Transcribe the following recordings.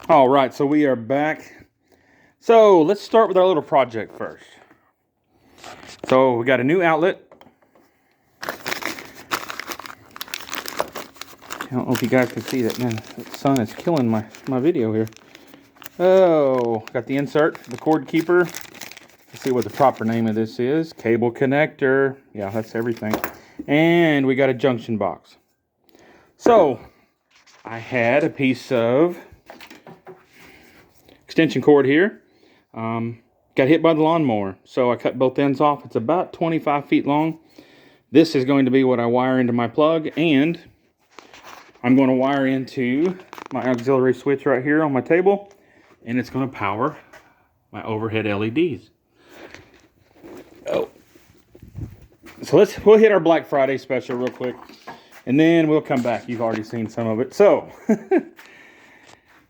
All right, so we are back. So let's start with our little project first. So we got a new outlet. I don't know if you guys can see that. Man, the sun is killing my video here. Oh, got the insert, the cord keeper. Let's see what the proper name of this is. Cable connector. Yeah, that's everything. And we got a junction box. So I had a piece of extension cord here. Got hit by the lawnmower, so I cut both ends off. It's about 25 feet long. This is going to be what I wire into my plug, and I'm going to wire into my auxiliary switch right here on my table, and it's going to power my overhead LEDs. Oh, so we'll hit our Black Friday special real quick, and then we'll come back. You've already seen some of it. So,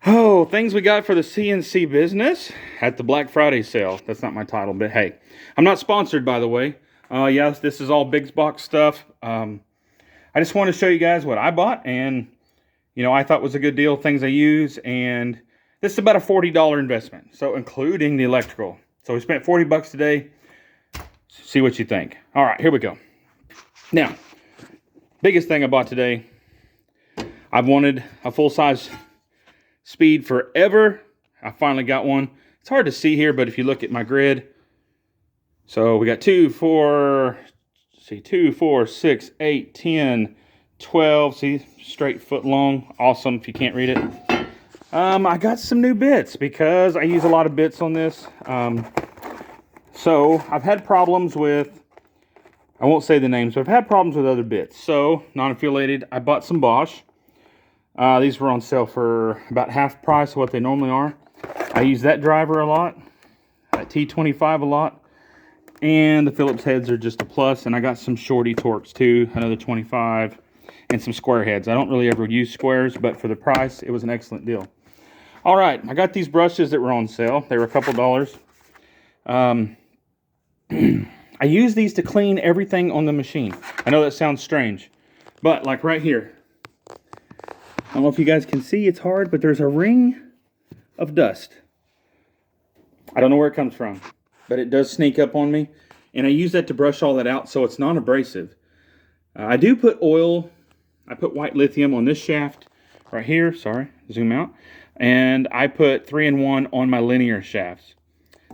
oh, things we got for the CNC business at the Black Friday sale. That's not my title, but hey, I'm not sponsored, by the way. Yes, this is all big box stuff. I just want to show you guys what I bought, and I thought was a good deal, things I use, and this is about a $40 investment, so including the electrical. So we spent 40 bucks today. See what you think. All right, here we go. Now, biggest thing I bought today, I've wanted a full-size speed forever. I finally got one. It's hard to see here, but if you look at my grid, so we got 2, 4, 6, 8, 10, 12. See, straight foot long. Awesome if you can't read it. I got some new bits because I use a lot of bits on this. So I've had problems with, I won't say the names, but I've had problems with other bits. So, non-affiliated, I bought some Bosch. These were on sale for about half price of what they normally are. I use that driver a lot, that T25 a lot, and the Phillips heads are just a plus. And I got some shorty Torx too, another 25, and some square heads. I don't really ever use squares, but for the price, it was an excellent deal. All right, I got these brushes that were on sale. They were a couple dollars. I use these to clean everything on the machine. I know that sounds strange, but like right here, I don't know if you guys can see, it's hard, but there's a ring of dust. I don't know where it comes from, but it does sneak up on me, and I use that to brush all that out so it's non-abrasive. I do put oil, I put white lithium on this shaft right here, sorry, zoom out, and I put 3-in-1 on my linear shafts.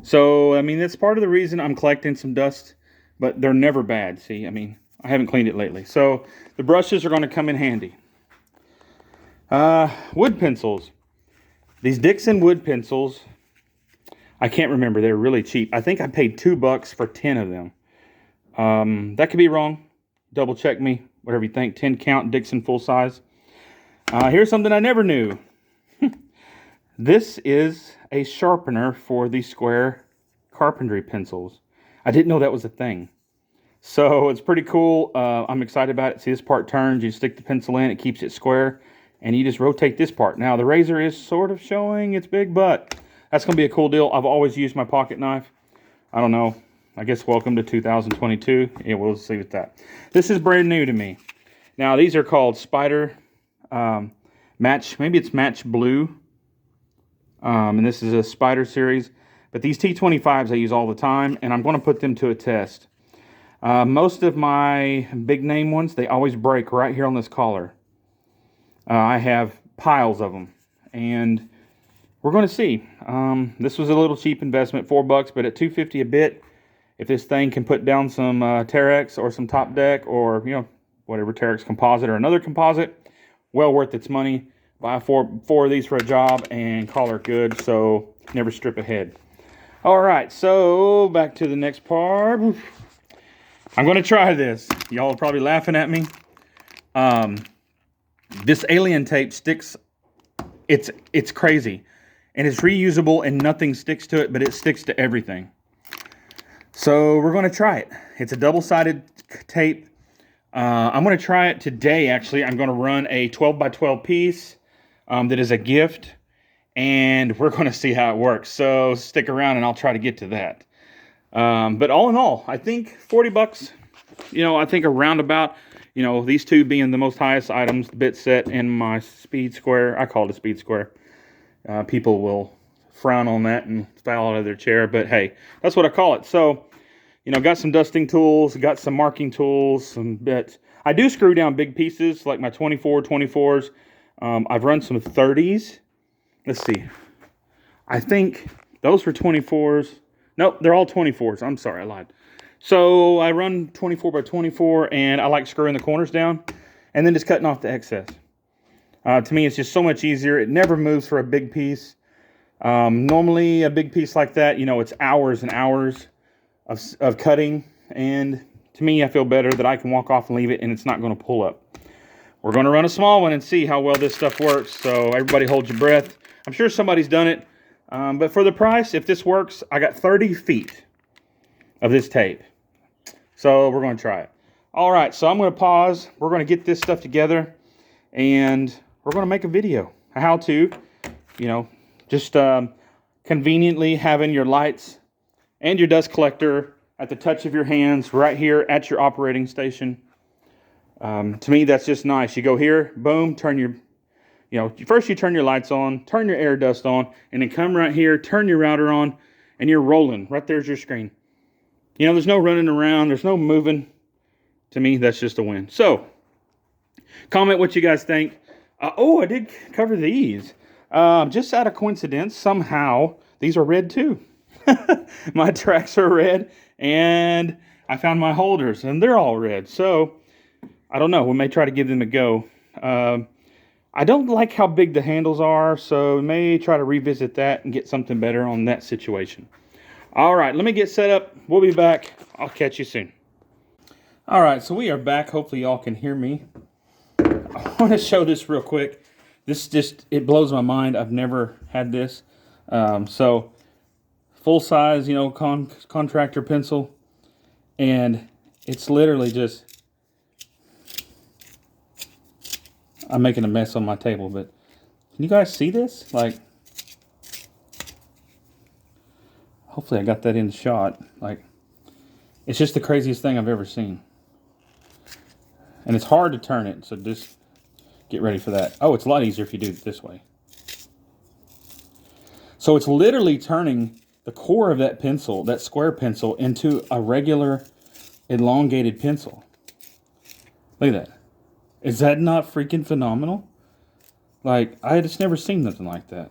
So, I mean, that's part of the reason I'm collecting some dust, but they're never bad, see, I mean, I haven't cleaned it lately. So, the brushes are going to come in handy. Wood pencils. These Dixon wood pencils, I can't remember, they're really cheap. I think I paid $2 for 10 of them. That could be wrong. Double check me, whatever you think. 10 count Dixon full size. Here's something I never knew. This is a sharpener for the square carpentry pencils. I didn't know that was a thing. So it's pretty cool. I'm excited about it. See, this part turns, you stick the pencil in, it keeps it square, and you just rotate this part. Now the razor is sort of showing its big butt. That's going to be a cool deal. I've always used my pocket knife. I don't know. I guess welcome to 2022. Yeah, we'll see with that. This is brand new to me. Now these are called Spider Match. Maybe it's Match Blue. And this is a Spider series. But these T25s I use all the time, and I'm going to put them to a test. Most of my big name ones, they always break right here on this collar. I have piles of them, and we're going to see. This was a little cheap investment, $4, but at $2.50 a bit, if this thing can put down some Terex or some Top Deck or whatever Terex composite or another composite, well worth its money. Buy four of these for a job and call her good. So never strip ahead. All right, so back to the next part. I'm going to try this. Y'all are probably laughing at me. This alien tape sticks. It's crazy, and it's reusable, and nothing sticks to it, but it sticks to everything. So we're going to try it. It's a double-sided tape. I'm going to try it today. Actually, I'm going to run a 12x12 piece that is a gift, and we're going to see how it works. So stick around, and I'll try to get to that. But all in all, I think 40 bucks. I think around about. These two being the most highest items, the bit set and my speed square. I call it a speed square. People will frown on that and foul out of their chair, but hey, that's what I call it. So, you know, got some dusting tools, got some marking tools, some bits. I do screw down big pieces like my 24s. I've run some 30s. Let's see. I think those were 24s. Nope, they're all 24s. I'm sorry, I lied. So I run 24 by 24, and I like screwing the corners down and then just cutting off the excess. To me, it's just so much easier. It never moves for a big piece. Normally, a big piece like that, you know, it's hours and hours of cutting. And to me, I feel better that I can walk off and leave it, and it's not going to pull up. We're going to run a small one and see how well this stuff works. So everybody hold your breath. I'm sure somebody's done it. But for the price, if this works, I got 30 feet of this tape. So we're going to try it. All right, so I'm going to pause. We're going to get this stuff together, and we're going to make a video. How to, you know, just conveniently having your lights and your dust collector at the touch of your hands right here at your operating station. To me, that's just nice. You go here, boom, turn your, you know, first you turn your lights on, turn your air dust on, and then come right here, turn your router on, and you're rolling. Right there's your screen. You know, there's no running around. There's no moving. To me, that's just a win. So, comment what you guys think. Oh, I did cover these. Just out of coincidence, somehow, these are red too. My tracks are red, and I found my holders, and they're all red. So, I don't know. We may try to give them a go. I don't like how big the handles are, so we may try to revisit that and get something better on that situation. All right, let me get set up. We'll be back. I'll catch you soon. All right, so we are back. Hopefully y'all can hear me. I want to show this real quick. This just, it blows my mind. I've never had this. So full size, you know, contractor pencil. And it's literally just, I'm making a mess on my table, but can you guys see this? Like, hopefully I got that in the shot. Like, it's just the craziest thing I've ever seen. And it's hard to turn it, so just get ready for that. Oh, it's a lot easier if you do it this way. So it's literally turning the core of that pencil, that square pencil, into a regular elongated pencil. Look at that. Is that not freaking phenomenal? Like, I just never seen nothing like that.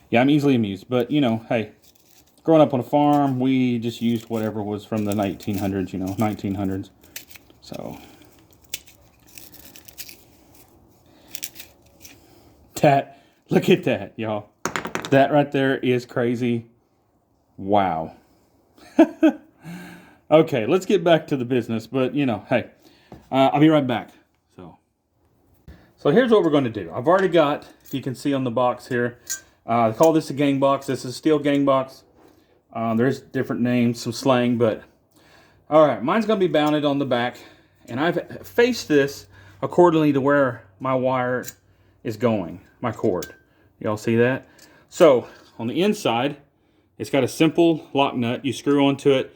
Yeah, I'm easily amused, but, you know, hey, growing up on a farm, we just used whatever was from the 1900s, you know, 1900s. So, that, look at that, y'all. That right there is crazy. Wow. Okay, let's get back to the business, but, you know, hey, I'll be right back. So here's what we're going to do. I've already got, if you can see on the box here, I call this a gang box. This is a steel gang box. There's different names, some slang, but all right, mine's going to be mounted on the back, and I've faced this accordingly to where my wire is going, my cord. Y'all see that? So on the inside, it's got a simple lock nut. You screw onto it.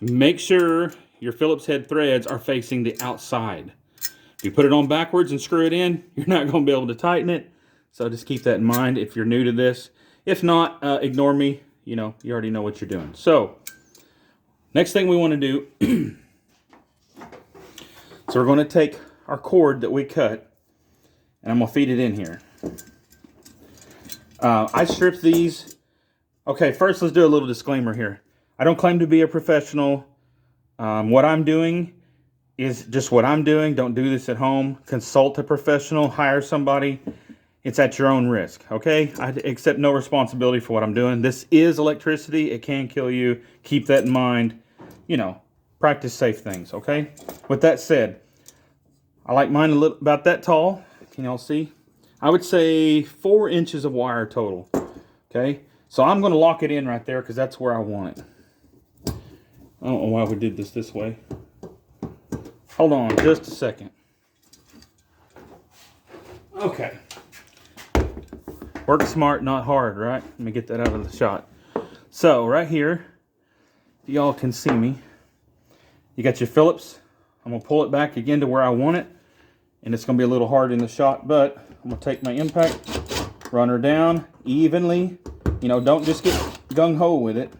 Make sure your Phillips head threads are facing the outside. If you put it on backwards and screw it in, you're not going to be able to tighten it. So just keep that in mind if you're new to this. If not, ignore me. You know, you already know what you're doing. So, next thing we want to do, so we're going to take our cord that we cut, and I'm going to feed it in here. I stripped these. Okay, first let's do a little disclaimer here. I don't claim to be a professional. What I'm doing is just what I'm doing. Don't do this at home. Consult a professional. Hire somebody. It's at your own risk, okay? I accept no responsibility for what I'm doing. This is electricity. It can kill you. Keep that in mind. You know, practice safe things, okay? With that said, I like mine a little about that tall. Can y'all see? I would say 4 inches of wire total, okay? So I'm going to lock it in right there because that's where I want it. I don't know why we did this way. Hold on just a second. Okay. Work smart, not hard, right? Let me get that out of the shot. So, right here, y'all can see me. You got your Phillips. I'm going to pull it back again to where I want it. And it's going to be a little hard in the shot, but I'm going to take my impact. Run her down evenly. You know, don't just get gung-ho with it.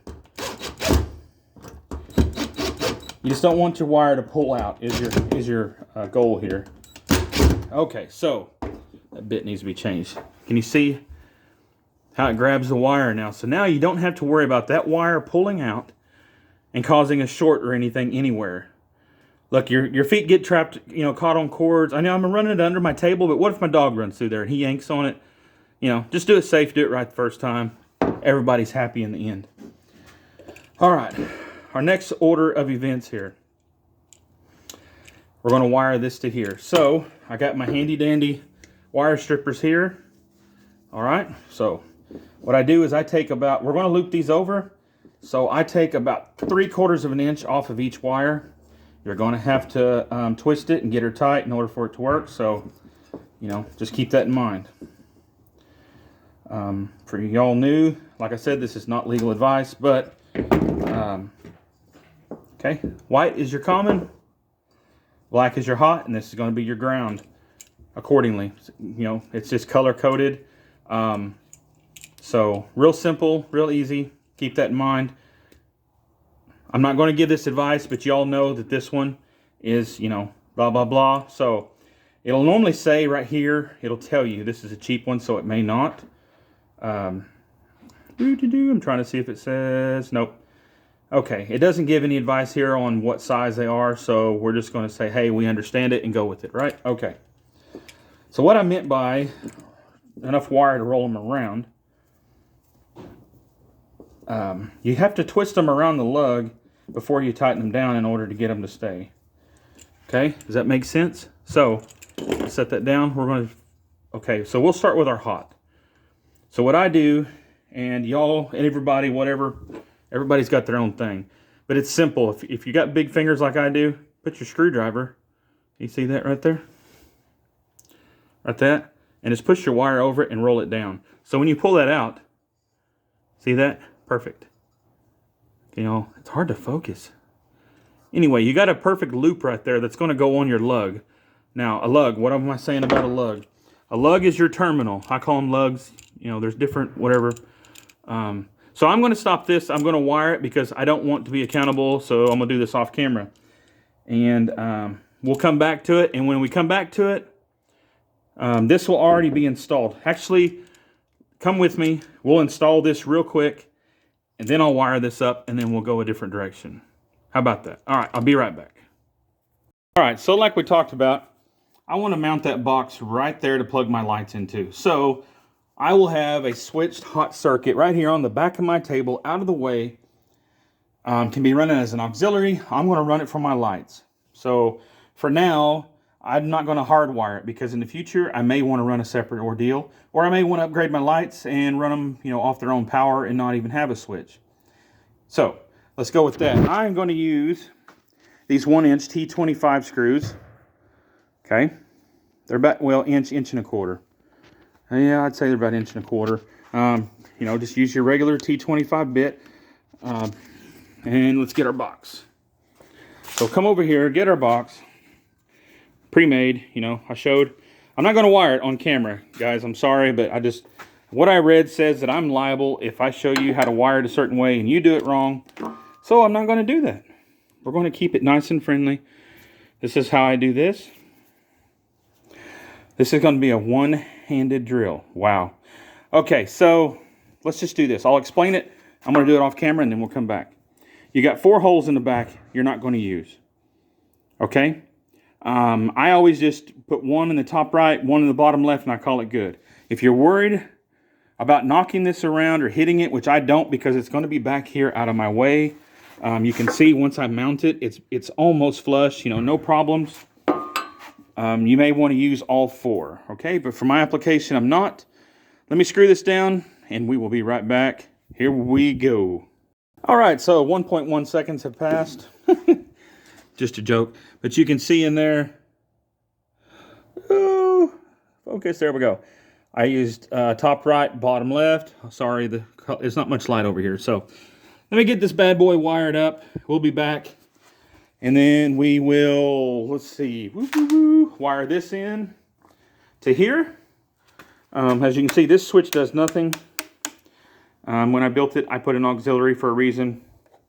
You just don't want your wire to pull out is your goal here. Okay, so that bit needs to be changed. Can you see how it grabs the wire now? So now you don't have to worry about that wire pulling out and causing a short or anything anywhere. Look, your feet get trapped, you know, caught on cords. I know I'm running it under my table, but what if my dog runs through there and he yanks on it? You know, just do it safe, do it right the first time. Everybody's happy in the end. All right, our next order of events here. We're going to wire this to here. So I got my handy dandy wire strippers here. All right, so what I do is I take about, we're going to loop these over. So I take about 3/4 of an inch off of each wire. You're going to have to twist it and get her tight in order for it to work. So, you know, just keep that in mind. For y'all new, like I said, this is not legal advice, but okay, white is your common, black is your hot, and this is going to be your ground accordingly. You know, it's just color coded. So real simple, real easy. Keep that in mind. I'm not going to give this advice, but y'all know that this one is, you know, blah, blah, blah. So it'll normally say right here, it'll tell you this is a cheap one, so it may not. I'm trying to see if it says, nope. Okay, it doesn't give any advice here on what size they are, so we're just going to say, hey, we understand it and go with it, right? Okay. So what I meant by enough wire to roll them around, you have to twist them around the lug before you tighten them down in order to get them to stay. Okay, does that make sense? So, set that down. We're going to, okay, so we'll start with our hot. So what I do, and y'all, and everybody, whatever, everybody's got their own thing. But it's simple. If you got big fingers like I do, put your screwdriver, you see that right there? Right that? And just push your wire over it and roll it down. So when you pull that out, see that? Perfect. You know, it's hard to focus. Anyway, you got a perfect loop right there that's going to go on your lug. Now, a lug, what am I saying about a lug? A lug is your terminal. I call them lugs. You know, there's different, whatever. So I'm going to stop this. I'm going to wire it because I don't want to be accountable. So I'm going to do this off camera. And we'll come back to it. And when we come back to it, this will already be installed. Actually, come with me. We'll install this real quick. And then I'll wire this up, and then we'll go a different direction. How about that? All right, I'll be right back. All right, so like we talked about, I want to mount that box right there to plug my lights into. So I will have a switched hot circuit right here on the back of my table, out of the way. Can be running as an auxiliary. I'm going to run it for my lights. So for now, I'm not going to hardwire it because in the future, I may want to run a separate ordeal, or I may want to upgrade my lights and run them, you know, off their own power and not even have a switch. So let's go with that. I'm going to use these 1-inch T25 screws. Okay. They're about, well, inch and a quarter. Yeah, I'd say they're about 1 1/4 inch. You know, just use your regular T25 bit. And let's get our box. So come over here, get our box. Pre-made, you know, I showed. I'm not going to wire it on camera, guys. I'm sorry, but what I read says that I'm liable if I show you how to wire it a certain way and you do it wrong. So I'm not going to do that. We're going to keep it nice and friendly. This is how I do this. This is going to be a one-handed drill. Wow. Okay, so let's just do this. I'll explain it. I'm going to do it off camera and then we'll come back. You got 4 holes in the back you're not going to use. Okay? I always just put one in the top right, one in the bottom left, and I call it good. If you're worried about knocking this around or hitting it, which I don't because it's going to be back here out of my way, you can see once I mount it, it's almost flush, you know, no problems. You may want to use all 4, okay? But for my application, I'm not. Let me screw this down, and we will be right back. Here we go. All right, so 1.1 seconds have passed. Just a joke. But you can see in there, oh, focus, there we go. I used top right, bottom left. Sorry, there's not much light over here. So let me get this bad boy wired up. We'll be back. And then we will, let's see, wire this in to here. As you can see, this switch does nothing. When I built it, I put an auxiliary for a reason,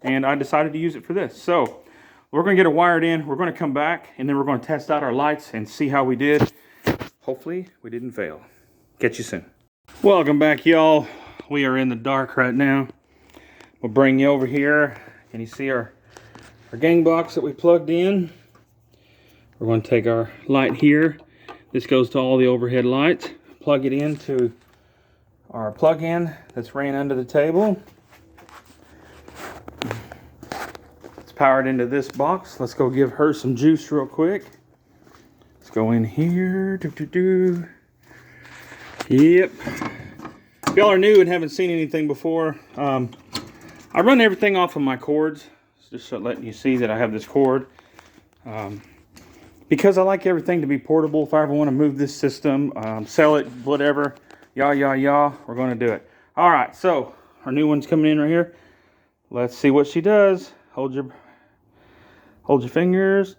and I decided to use it for this. So we're going to get it wired in. We're going to come back, and then we're going to test out our lights and see how we did. Hopefully, we didn't fail. Catch you soon. Welcome back, y'all. We are in the dark right now. We'll bring you over here. Can you see our gang box that we plugged in? We're going to take our light here. This goes to all the overhead lights. Plug it into our plug-in that's ran under the table. It's powered into this box. Let's go give her some juice real quick. Let's go in here. Yep. If y'all are new and haven't seen anything before, I run everything off of my cords. Just so letting you see that I have this cord. Because I like everything to be portable. If I ever want to move this system, sell it, whatever, we're going to do it. All right, so our new one's coming in right here. Let's see what she does. Hold your fingers.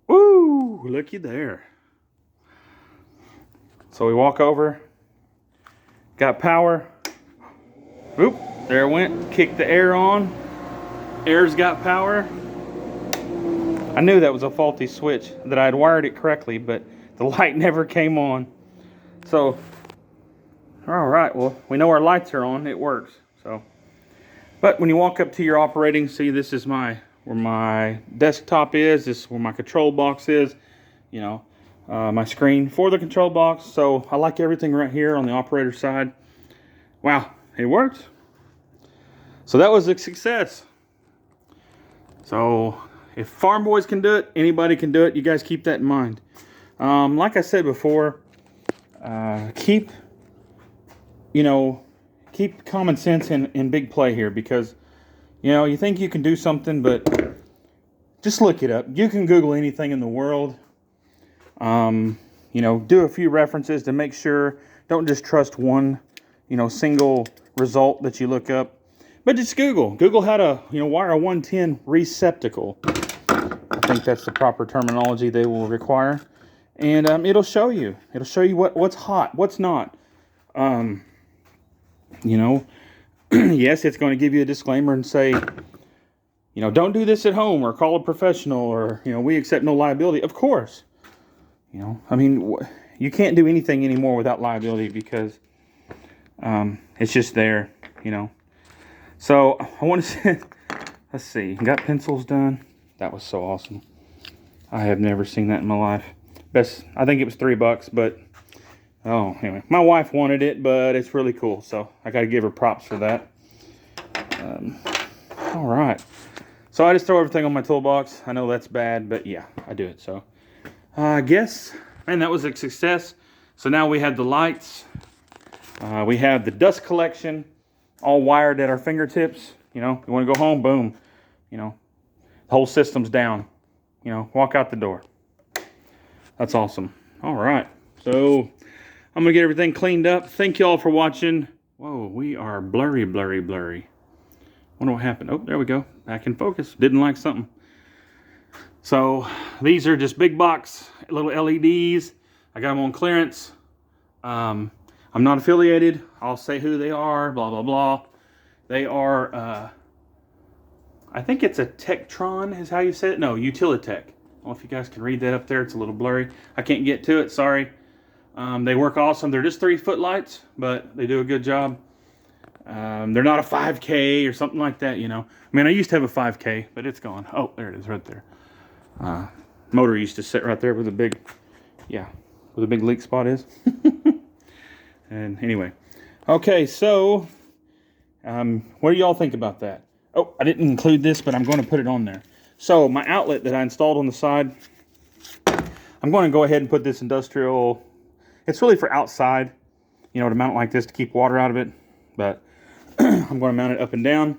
Woo! Looky there. So we walk over. Got power. Oop! There it went. Kick the air on. Air's got power. I knew that was a faulty switch, that I had wired it correctly, but the light never came on. So, all right, well, we know our lights are on, it works. So, but when you walk up to your operating, see, this is where my desktop is, this is where my control box is, you know, my screen for the control box. So I like everything right here on the operator side. Wow, it worked. So that was a success. So if farm boys can do it, anybody can do it. You guys keep that in mind. Like I said before, keep common sense in big play here, because, you think you can do something, but just look it up. You can Google anything in the world. Do a few references to make sure. Don't just trust one, single result that you look up. But just Google how to, wire a 110 receptacle. I think that's the proper terminology they will require. And it'll show you. It'll show you what's hot, what's not. Yes, it's going to give you a disclaimer and say, don't do this at home, or call a professional, or, we accept no liability. Of course. You can't do anything anymore without liability, because it's just there, So I want to say, let's see, got pencils done. That was so awesome. I have never seen that in my life. I think it was $3, but anyway, my wife wanted it, but it's really cool, so I got to give her props for that. All right, so I just throw everything on my toolbox. I know that's bad, but yeah, I do it. So I guess, man, that was a success. So now we have the lights, we have the dust collection, all wired at our fingertips. You want to go home, boom, the whole system's down. Walk out the door. That's awesome. All right, so I'm gonna get everything cleaned up. Thank you all for watching. Whoa, we are blurry. Wonder what happened. Oh, there we go. Back in focus. Didn't like something. So these are just big box little LEDs. I got them on clearance. I'm not affiliated. I'll say who they are. Blah blah blah. They are. I think it's a Tektron is how you say it. No, Utilitech. I don't know if you guys can read that up there. It's a little blurry. I can't get to it. Sorry. They work awesome. They're just 3-foot lights, but they do a good job. They're not a 5K or something like that, I used to have a 5K, but it's gone. Oh, there it is right there. Motor used to sit right there where the big leak spot is. And anyway. Okay, so what do y'all think about that? Oh, I didn't include this, but I'm going to put it on there. So my outlet that I installed on the side, I'm going to go ahead and put this industrial, it's really for outside, to mount it like this to keep water out of it. But I'm going to mount it up and down,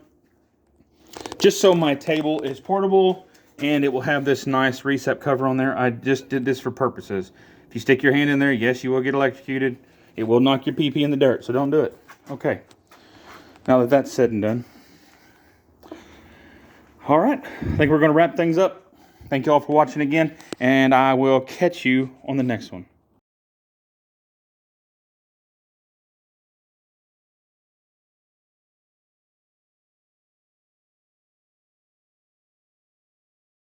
just so my table is portable, and it will have this nice recep cover on there. I just did this for purposes. If you stick your hand in there, yes, you will get electrocuted. It will knock your pee-pee in the dirt, so don't do it. Okay, now that that's said and done. All right, I think we're going to wrap things up. Thank you all for watching again, and I will catch you on the next one.